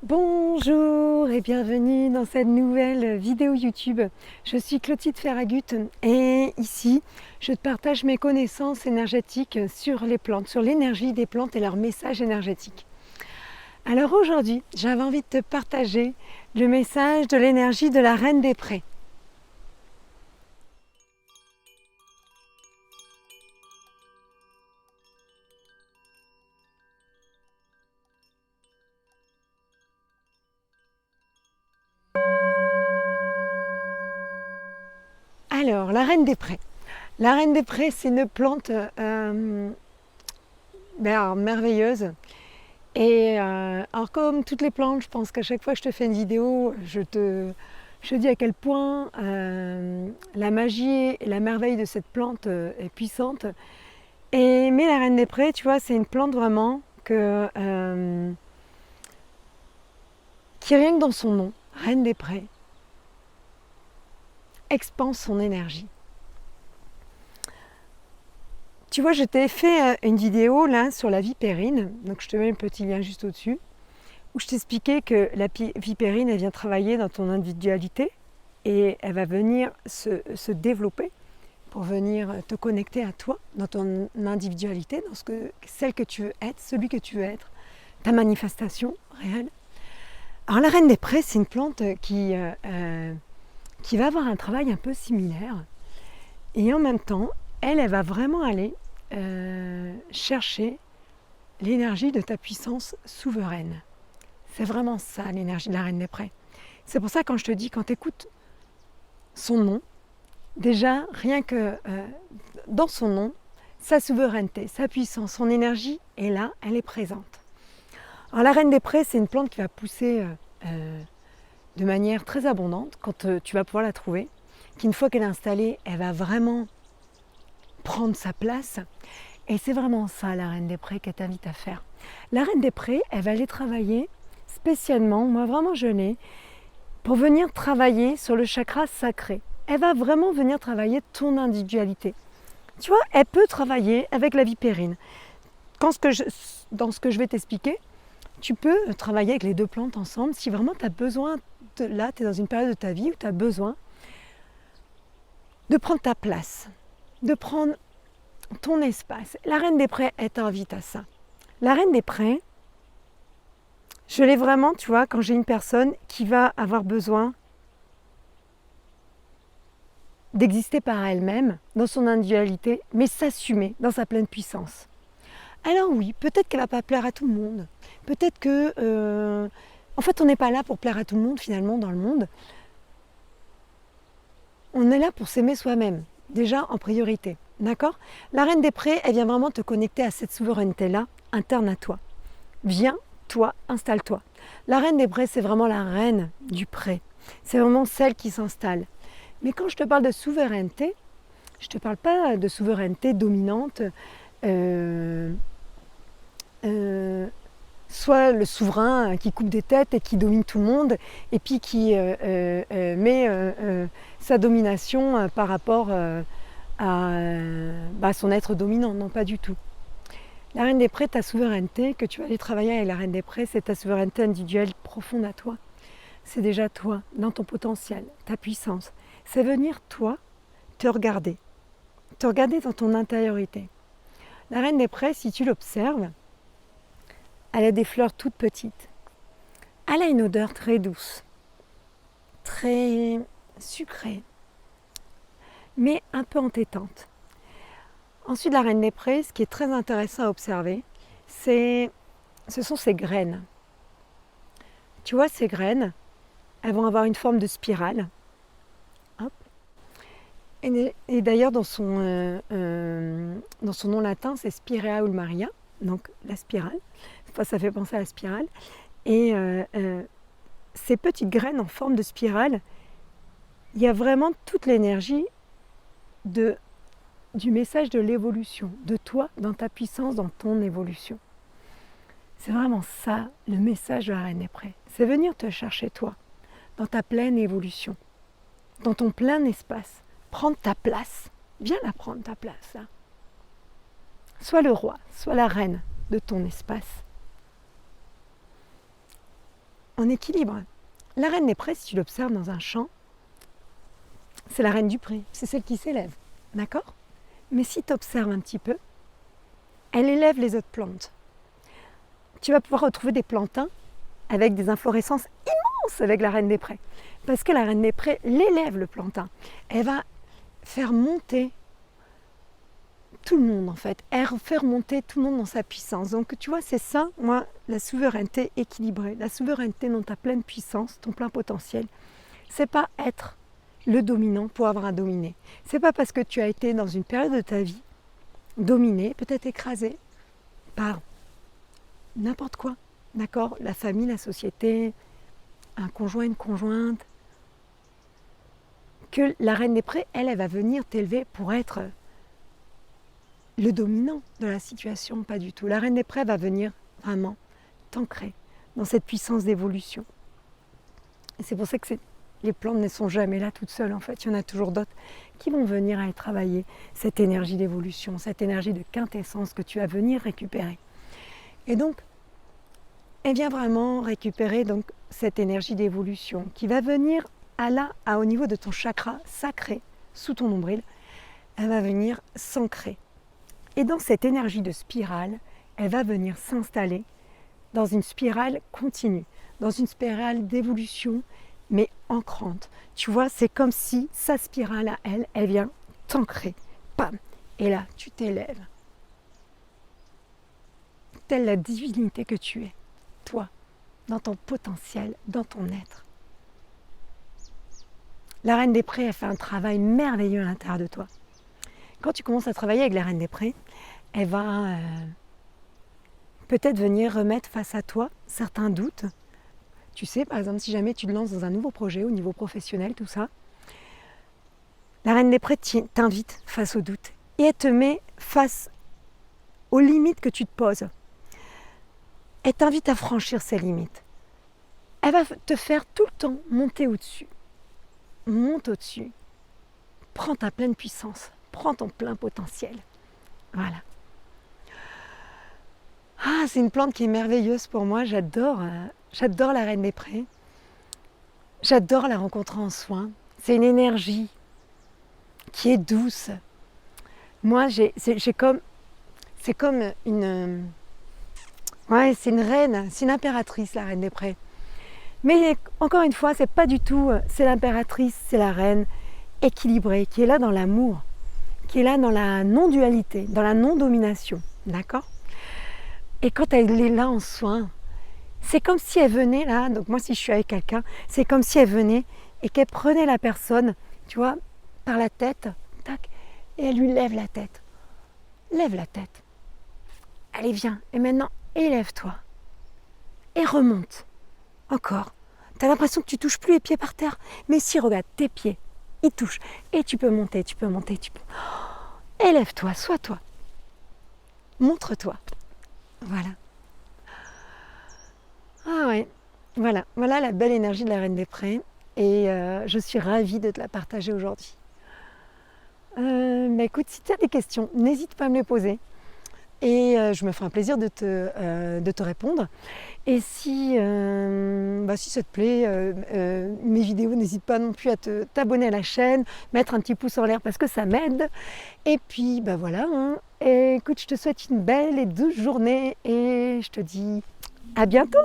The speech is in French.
Bonjour et bienvenue dans cette nouvelle vidéo YouTube. Je suis Clotilde Ferragut et ici je te partage mes connaissances énergétiques sur les plantes, sur l'énergie des plantes et leur message énergétique. Alors aujourd'hui, j'avais envie de te partager le message de l'énergie de la Reine des Prés. Alors, la Reine des Prés. La Reine des Prés, c'est une plante merveilleuse. Et alors comme toutes les plantes, je pense qu'à chaque fois que je te fais une vidéo, je te dis à quel point la magie et la merveille de cette plante est puissante. Mais la Reine des Prés, tu vois, c'est une plante vraiment qui rien que dans son nom, Reine des Prés, expanse son énergie. Tu vois, je t'ai fait une vidéo là sur la vipérine, donc je te mets un petit lien juste au-dessus, où je t'expliquais que la vipérine, elle vient travailler dans ton individualité et elle va venir se développer pour venir te connecter à toi, dans ton individualité, dans celle que tu veux être, celui que tu veux être, ta manifestation réelle. Alors la Reine des Prés, c'est une plante qui va avoir un travail un peu similaire et en même temps, elle va vraiment aller chercher l'énergie de ta puissance souveraine. C'est vraiment ça l'énergie de la Reine des Prés. C'est pour ça quand je te dis, quand tu écoutes son nom, déjà rien que dans son nom, sa souveraineté, sa puissance, son énergie est là, elle est présente. Alors la Reine des Prés, c'est une plante qui va pousser de manière très abondante quand tu vas pouvoir la trouver, qu'une fois qu'elle est installée, elle va vraiment prendre sa place. Et c'est vraiment ça la Reine des Prés qu'elle t'invite à faire. La Reine des Prés, elle va aller travailler spécialement, moi vraiment je l'ai, pour venir travailler sur le chakra sacré. Elle va vraiment venir travailler ton individualité. Tu vois, elle peut travailler avec la vipérine. Dans ce que je vais t'expliquer, tu peux travailler avec les deux plantes ensemble si vraiment tu as besoin, là tu es dans une période de ta vie où tu as besoin de prendre ta place, de prendre ton espace. La Reine des Prés, elle t'invite à ça. La Reine des Prés, je l'ai vraiment, tu vois, quand j'ai une personne qui va avoir besoin d'exister par elle-même, dans son individualité, mais s'assumer dans sa pleine puissance. Alors oui, peut-être qu'elle ne va pas plaire à tout le monde. Peut-être que... en fait, on n'est pas là pour plaire à tout le monde, finalement, dans le monde. On est là pour s'aimer soi-même, déjà en priorité. D'accord ? La Reine des Prés, elle vient vraiment te connecter à cette souveraineté-là, interne à toi. Viens, toi, installe-toi. La Reine des Prés, c'est vraiment la reine du pré. C'est vraiment celle qui s'installe. Mais quand je te parle de souveraineté, je ne te parle pas de souveraineté dominante, soit le souverain qui coupe des têtes et qui domine tout le monde, et puis qui met sa domination par rapport à son être dominant. Non, pas du tout. La Reine des Prés, ta souveraineté, que tu vas aller travailler avec la Reine des Prés, c'est ta souveraineté individuelle profonde à toi. C'est déjà toi, dans ton potentiel, ta puissance. C'est venir, toi, te regarder dans ton intériorité. La Reine des Prés, si tu l'observes, elle a des fleurs toutes petites. Elle a une odeur très douce, très sucrée, mais un peu entêtante. Ensuite, la Reine des Prés, ce qui est très intéressant à observer, ce sont ses graines. Tu vois, ces graines, elles vont avoir une forme de spirale. Hop. Et d'ailleurs, dans son nom latin, c'est Spirea ulmaria, donc la spirale. Enfin, ça fait penser à la spirale. Et ces petites graines en forme de spirale, il y a vraiment toute l'énergie du message de l'évolution, de toi, dans ta puissance, dans ton évolution. C'est vraiment ça, le message de la Reine des Prés. C'est venir te chercher toi, dans ta pleine évolution, dans ton plein espace. Prendre ta place. Viens la prendre ta place, là. Sois le roi, sois la reine de ton espace. en équilibre. La reine des prés, si tu l'observes dans un champ, c'est la reine du pré, c'est celle qui s'élève, d'accord? Mais si tu observes un petit peu, elle élève les autres plantes. Tu vas pouvoir retrouver des plantains avec des inflorescences immenses avec la reine des prés. Parce que la reine des prés l'élève le plantain. Elle va faire monter tout le monde en fait. Elle fait remonter tout le monde dans sa puissance. Donc tu vois, c'est ça, moi, la souveraineté équilibrée. La souveraineté dans ta pleine puissance, ton plein potentiel. C'est pas être le dominant pour avoir un dominé. C'est pas parce que tu as été dans une période de ta vie dominé, peut-être écrasé par n'importe quoi, d'accord? La famille, la société, un conjoint, une conjointe, que la reine des prés, elle va venir t'élever pour être le dominant de la situation, pas du tout. La reine des prés va venir vraiment t'ancrer dans cette puissance d'évolution. Et c'est pour ça que les plantes ne sont jamais là toutes seules, en fait. Il y en a toujours d'autres qui vont venir aller travailler cette énergie d'évolution, cette énergie de quintessence que tu vas venir récupérer. Et donc, elle vient vraiment récupérer donc, cette énergie d'évolution qui va venir au niveau de ton chakra sacré, sous ton nombril, elle va venir s'ancrer. Et dans cette énergie de spirale, elle va venir s'installer dans une spirale continue, dans une spirale d'évolution, mais ancrante. Tu vois, c'est comme si sa spirale à elle, elle vient t'ancrer. Pam! Et là, tu t'élèves. Telle la divinité que tu es, toi, dans ton potentiel, dans ton être. La reine des prés, elle fait un travail merveilleux à l'intérieur de toi. Quand tu commences à travailler avec la reine des prés, elle va peut-être venir remettre face à toi certains doutes. Tu sais, par exemple, si jamais tu te lances dans un nouveau projet au niveau professionnel, tout ça, la reine des prés t'invite face aux doutes et elle te met face aux limites que tu te poses. Elle t'invite à franchir ces limites. Elle va te faire tout le temps monter au-dessus. Monte au-dessus. Prends ta pleine puissance. Prends ton plein potentiel. Voilà. Ah, c'est une plante qui est merveilleuse pour moi. J'adore la reine des prés. J'adore la rencontrer en soin. C'est une énergie qui est douce. Moi, c'est comme une... Ouais, c'est une reine, c'est une impératrice, la reine des prés. Mais encore une fois, c'est pas du tout... C'est l'impératrice, c'est la reine équilibrée, qui est là dans l'amour, qui est là dans la non-dualité, dans la non-domination. D'accord? Et quand elle est là en soin, c'est comme si elle venait là, donc moi si je suis avec quelqu'un, c'est comme si elle venait et qu'elle prenait la personne, tu vois, par la tête, tac, et elle lui lève la tête. Lève la tête. Allez, viens. Et maintenant, élève-toi. Et remonte. Encore. Tu as l'impression que tu touches plus les pieds par terre. Mais si, regarde, tes pieds, ils touchent. Et tu peux monter, tu peux monter, tu peux... Oh, élève-toi, sois toi. Montre-toi. Voilà. Ah ouais, voilà la belle énergie de la reine des prés et je suis ravie de te la partager aujourd'hui. Écoute, si tu as des questions, n'hésite pas à me les poser et je me ferai un plaisir de te répondre. Et si ça te plaît, mes vidéos, n'hésite pas non plus à t'abonner à la chaîne, mettre un petit pouce en l'air parce que ça m'aide. Et puis voilà, hein. Et écoute, je te souhaite une belle et douce journée et je te dis à bientôt.